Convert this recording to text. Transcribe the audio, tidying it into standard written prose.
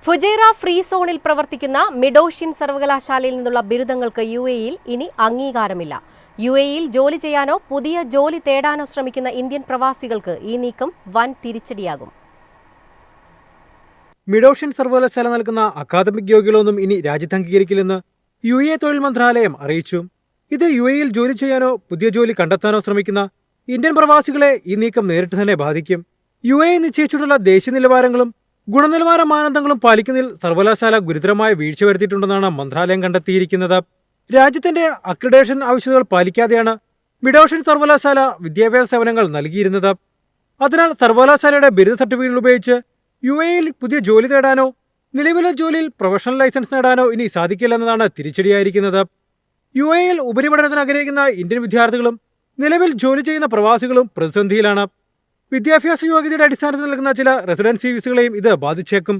Fujairah free സോണിൽ പ്രവർത്തിക്കുന്ന മിഡോഷ്യൻ സർവകലാശാലയിൽ നിന്നുള്ള ബിരുദങ്ങൾക്ക് യുഎഇയിൽ ഇനി അംഗീകാരമില്ല. യുഎഇയിൽ ജോലി ചെയ്യാനോ പുതിയ ജോലി തേടാനോ ശ്രമിക്കുന്ന ഇന്ത്യൻ പ്രവാസികൾക്ക് ഈ നീക്കം വൻ തിരിച്ചടിയാകും. മിഡോഷ്യൻ സർവകലാശാല നൽകുന്ന അക്കാദമിക് യോഗ്യതകളൊന്നും ഇനി രാജ്യത്ത് അംഗീകരിക്കില്ലെന്ന് യുഎഇ തൊഴിൽ മന്ത്രാലയം അറിയിച്ചു. ഇത് യുഎഇയിൽ ജോലി ചെയ്യാനോ പുതിയ ജോലി കണ്ടെത്താനോ ശ്രമിക്കുന്ന ഇന്ത്യൻ പ്രവാസികളെ ഈ നീക്കം നേരിട്ട് തന്നെ ബാധിക്കും. യുഎഇ നിശ്ചയിച്ചിട്ടുള്ള ദേശീയ നിലവാരങ്ങളും ഗുണനിലവാര മാനദണ്ഡങ്ങളും പാലിക്കുന്നതിൽ സർവകലാശാല ഗുരുതരമായ വീഴ്ച വരുത്തിയിട്ടുണ്ടെന്നാണ് മന്ത്രാലയം കണ്ടെത്തിയിരിക്കുന്നത്. രാജ്യത്തിന്റെ അക്രഡിറ്റേഷൻ ആവശ്യകതകൾ പാലിക്കാതെയാണ് മിഡോഷ്യൻ സർവകലാശാല വിദ്യാഭ്യാസ സേവനങ്ങൾ നൽകിയിരുന്നത്. അതിനാൽ സർവകലാശാലയുടെ ബിരുദ സർട്ടിഫിക്കറ്റുകൾ ഉപയോഗിച്ച് യുഎഇയിൽ പുതിയ ജോലി തേടാനോ നിലവിലെ ജോലിയിൽ പ്രൊഫഷണൽ ലൈസൻസ് നേടാനോ ഇനി സാധിക്കില്ലെന്നതാണ് തിരിച്ചടിയായിരിക്കുന്നത്. യുഎഇയിൽ ഉപരിപഠനത്തിന് ആഗ്രഹിക്കുന്ന ഇന്ത്യൻ വിദ്യാർത്ഥികളും നിലവിൽ ജോലി ചെയ്യുന്ന പ്രവാസികളും പ്രതിസന്ധിയിലാണ്. വിദ്യാഭ്യാസ യോഗ്യതയുടെ അടിസ്ഥാനത്തിൽ നൽകുന്ന ചില റെസിഡൻസി വിസകളെയും ഇത് ബാധിച്ചേക്കും.